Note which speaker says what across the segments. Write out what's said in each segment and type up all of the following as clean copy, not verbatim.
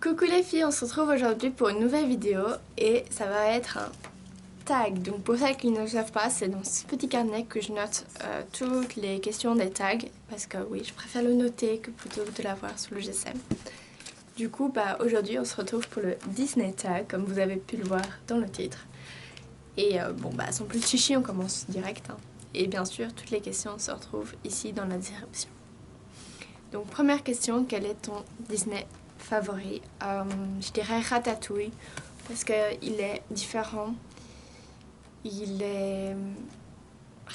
Speaker 1: Coucou les filles, on se retrouve aujourd'hui pour une nouvelle vidéo et ça va être un tag. Donc pour celles qui ne le savent pas, c'est dans ce petit carnet que je note toutes les questions des tags parce que oui, je préfère le noter que plutôt de l'avoir sur le GSM. Du coup, aujourd'hui on se retrouve pour le Disney tag comme vous avez pu le voir dans le titre. Et sans plus de chichi, on commence direct. Et bien sûr, toutes les questions se retrouvent ici dans la description. Donc première question, quel est ton Disney favori? Je dirais Ratatouille parce qu'il est différent. Il est...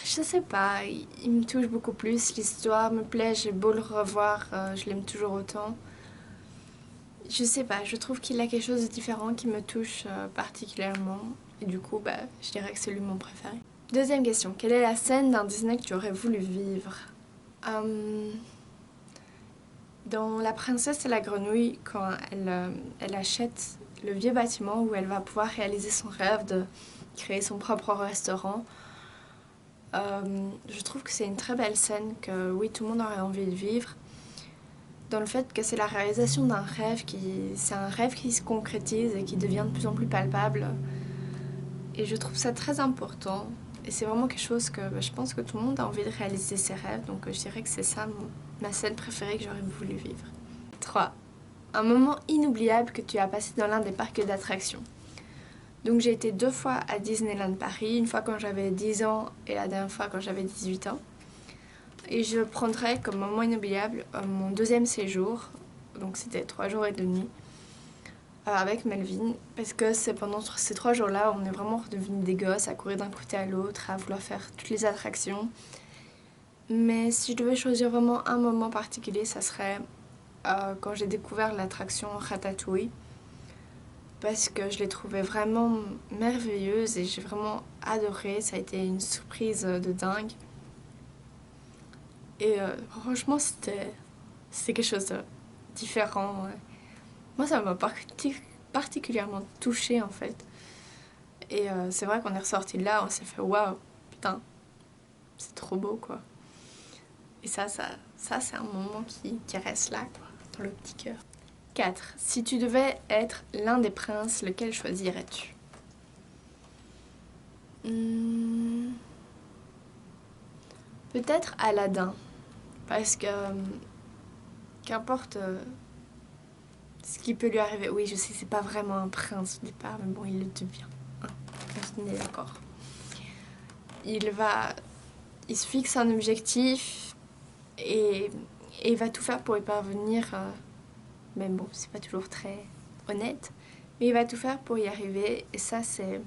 Speaker 1: Je sais pas, il me touche beaucoup plus. L'histoire me plaît, j'ai beau le revoir, je l'aime toujours autant. Je sais pas, je trouve qu'il a quelque chose de différent qui me touche particulièrement. Et du coup, je dirais que c'est lui mon préféré. Deuxième question, quelle est la scène d'un Disney que tu aurais voulu vivre? Dans La princesse et la grenouille, quand elle achète le vieux bâtiment où elle va pouvoir réaliser son rêve de créer son propre restaurant, je trouve que c'est une très belle scène que oui, tout le monde aurait envie de vivre. Dans le fait que c'est la réalisation d'un rêve c'est un rêve qui se concrétise et qui devient de plus en plus palpable. Et je trouve ça très important. Et c'est vraiment quelque chose que je pense que tout le monde a envie de réaliser ses rêves. Donc je dirais que c'est ça ma scène préférée que j'aurais voulu vivre. 3. Un moment inoubliable que tu as passé dans l'un des parcs d'attractions. Donc j'ai été 2 fois à Disneyland Paris, une fois quand j'avais 10 ans et la dernière fois quand j'avais 18 ans. Et je prendrais comme moment inoubliable mon deuxième séjour, donc c'était 3 jours et 2 nuits, avec Melvin, parce que c'est pendant ces 3 jours-là, on est vraiment redevenus des gosses, à courir d'un côté à l'autre, à vouloir faire toutes les attractions. Mais si je devais choisir vraiment un moment particulier, ça serait quand j'ai découvert l'attraction Ratatouille, parce que je l'ai trouvée vraiment merveilleuse et j'ai vraiment adoré. Ça a été une surprise de dingue. Et franchement, c'était quelque chose de différent. Ouais. Moi, ça m'a particulièrement touchée en fait. Et c'est vrai qu'on est ressorti de là, on s'est fait waouh, putain, c'est trop beau quoi. Et ça c'est un moment qui reste là, quoi, dans le petit cœur. 4. Si tu devais être l'un des princes, lequel choisirais-tu? Peut-être Aladdin, parce que qu'importe ce qui peut lui arriver, oui je sais c'est pas vraiment un prince au départ, mais bon il le devient, hein, on est d'accord. Il se fixe un objectif et il va tout faire pour y parvenir, même bon c'est pas toujours très honnête, mais il va tout faire pour y arriver et ça c'est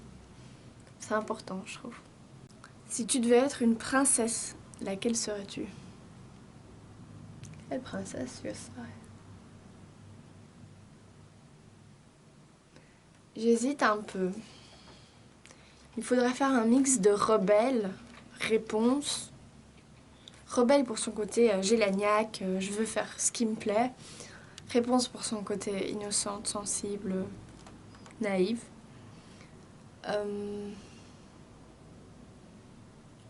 Speaker 1: important je trouve. Si tu devais être une princesse, laquelle serais-tu? Quelle princesse tu serais? J'hésite un peu. Il faudrait faire un mix de rebelle, réponse. Rebelle pour son côté gélaniaque, je veux faire ce qui me plaît. Réponse pour son côté innocente, sensible, naïve.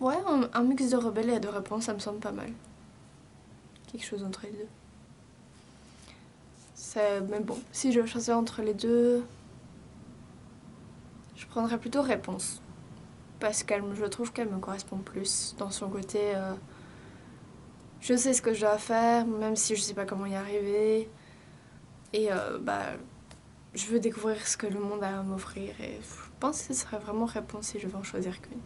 Speaker 1: Ouais, un mix de rebelle et de réponse, ça me semble pas mal. Quelque chose entre les deux. Mais bon, si je choisir entre les deux, je prendrais plutôt réponse. Parce que je trouve qu'elle me correspond plus dans son côté. Je sais ce que je dois faire, même si je sais pas comment y arriver. Et je veux découvrir ce que le monde a à m'offrir. Et je pense que ce serait vraiment réponse si je veux en choisir qu'une.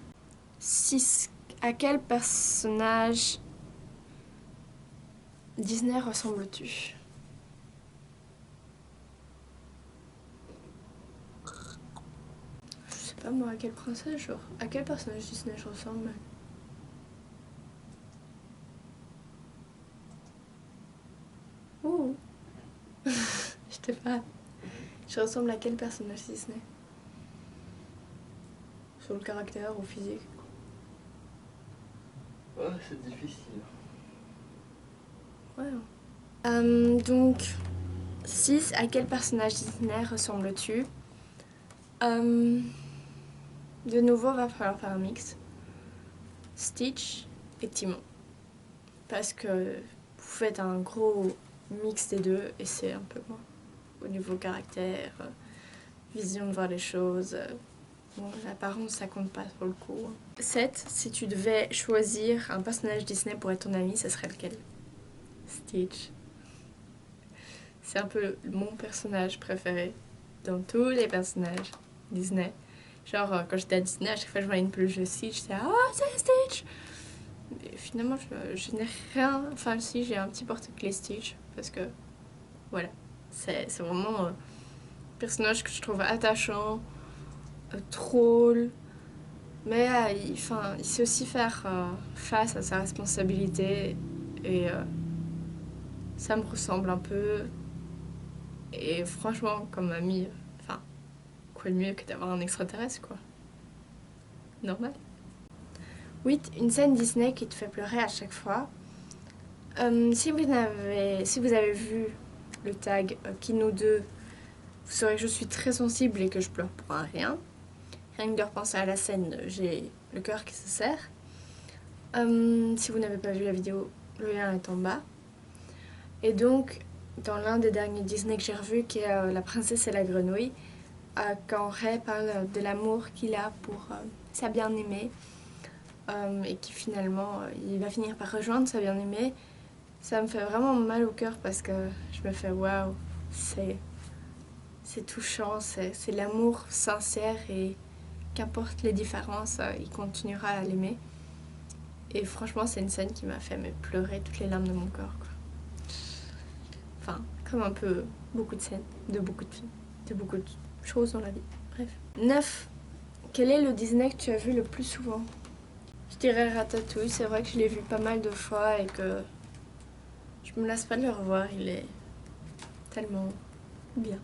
Speaker 1: 6. À quel personnage Disney ressembles-tu? Je sais pas moi, à quelle princesse, genre. À quel personnage Disney je ressemble? Ouh. Je sais pas. Je ressemble à quel personnage Disney? Sur le caractère ou physique?
Speaker 2: Ouais, c'est difficile.
Speaker 1: Ouais. Donc, 6. À quel personnage Disney ressembles-tu? De nouveau, va falloir faire un mix. Stitch et Timon. Parce que vous faites un gros mix des deux et c'est un peu moi. au niveau caractère, vision de voir les choses. Bon, l'apparence, ça compte pas pour le coup. 7. Si tu devais choisir un personnage Disney pour être ton ami, ça serait lequel? Stitch. C'est un peu mon personnage préféré dans tous les personnages Disney. Genre, quand j'étais à Disney, à chaque fois que je voyais une peluche de Stitch, j'étais « Ah, c'est Stitch !» Mais finalement, je n'ai rien... Enfin, si, j'ai un petit porte-clés Stitch, parce que, voilà. C'est vraiment un personnage que je trouve attachant, drôle, mais il sait aussi faire face à sa responsabilité, et ça me ressemble un peu. Et franchement, comme ami, enfin, quoi de mieux que d'avoir un extraterrestre, quoi. Normal. 8. Une scène Disney qui te fait pleurer à chaque fois. Si vous avez vu le tag Kino 2, vous saurez que je suis très sensible et que je pleure pour un rien. Rien que de repenser à la scène, j'ai le cœur qui se serre. Si vous n'avez pas vu la vidéo, le lien est en bas. Et donc, dans l'un des derniers Disney que j'ai revu, qui est La princesse et la grenouille, quand Ray parle de l'amour qu'il a pour sa bien-aimée, et qui finalement, il va finir par rejoindre sa bien-aimée, ça me fait vraiment mal au cœur parce que je me fais waouh, c'est touchant, c'est l'amour sincère et qu'importe les différences, il continuera à l'aimer. Et franchement, c'est une scène qui m'a fait pleurer toutes les larmes de mon corps, quoi. Enfin, comme un peu beaucoup de scènes, de beaucoup de choses dans la vie. Bref. 9. Quel est le Disney que tu as vu le plus souvent? Je dirais Ratatouille, c'est vrai que je l'ai vu pas mal de fois et que je me lasse pas de le revoir, il est tellement bien.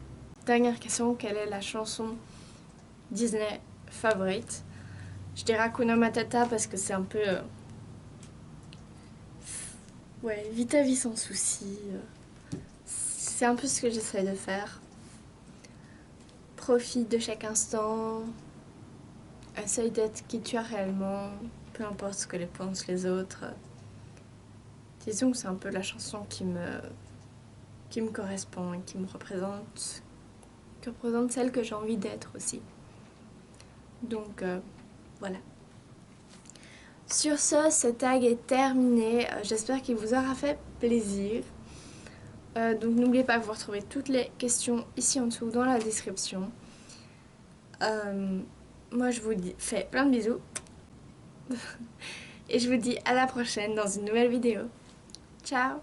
Speaker 1: Dernière question, quelle est la chanson Disney favorite? Je dirais Hakuna Matata parce que c'est un peu... ouais, vis ta vie sans souci. C'est un peu ce que j'essaie de faire. Profite de chaque instant. Essaye d'être qui tu es réellement, peu importe ce que les pensent les autres. Disons que c'est un peu la chanson qui me correspond et qui représente celle que j'ai envie d'être aussi. Donc voilà. Sur ce tag est terminé. J'espère qu'il vous aura fait plaisir. Donc n'oubliez pas que vous retrouvez toutes les questions ici en dessous dans la description. Moi je vous fais plein de bisous. Et je vous dis à la prochaine dans une nouvelle vidéo. Ciao!